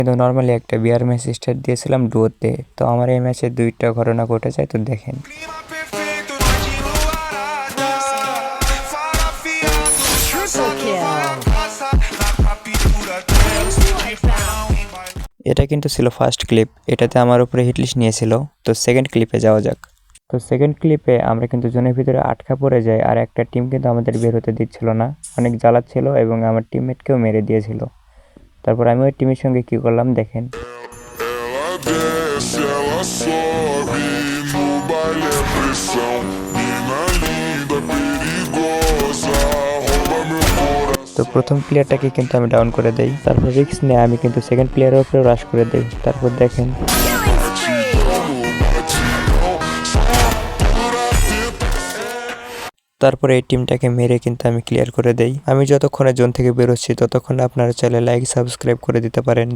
কিন্তু নর্মালি একটা বিয়ার match start দিয়েছিলাম ডুয়োতে। তো আমার এই ম্যাচে 2টা ঘটনা ঘটে যায়, তো দেখেন। এটা কিন্তু ছিল ফার্স্ট ক্লিপ, এটাতে আমার উপরে হিটলিস্ট নিয়েছিল। তো সেকেন্ড ক্লিপে যাওয়া যাক। তো সেকেন্ড ক্লিপে আমরা কিন্তু জোনের ভিতরে আটকা পড়ে যাই, আর একটা টিম কিন্তু আমাদের বের হতে দিচ্ছিল না, অনেক জ্বালাচ্ছিল এবং আমার টিমমেটকেও মেরে দিয়েছিল। তারপর আমি ওই টিমের সঙ্গে কি করলাম দেখেন। তো প্রথম প্লেয়ারটাকে কিন্তু আমি ডাউন করে দেই, তারপর রিস্ক নিয়ে আমি কিন্তু সেকেন্ড প্লেয়ারের উপরে রাশ করে দেই। তারপর দেখেন তারপরে এই টিমটাকে মেরে কিন্তু আমি ক্লিয়ার করে দেই। আমি যতক্ষণে জোন থেকে বেরোচ্ছি ততক্ষণে আপনারা চাইলে লাইক সাবস্ক্রাইব করে দিতে পারেন।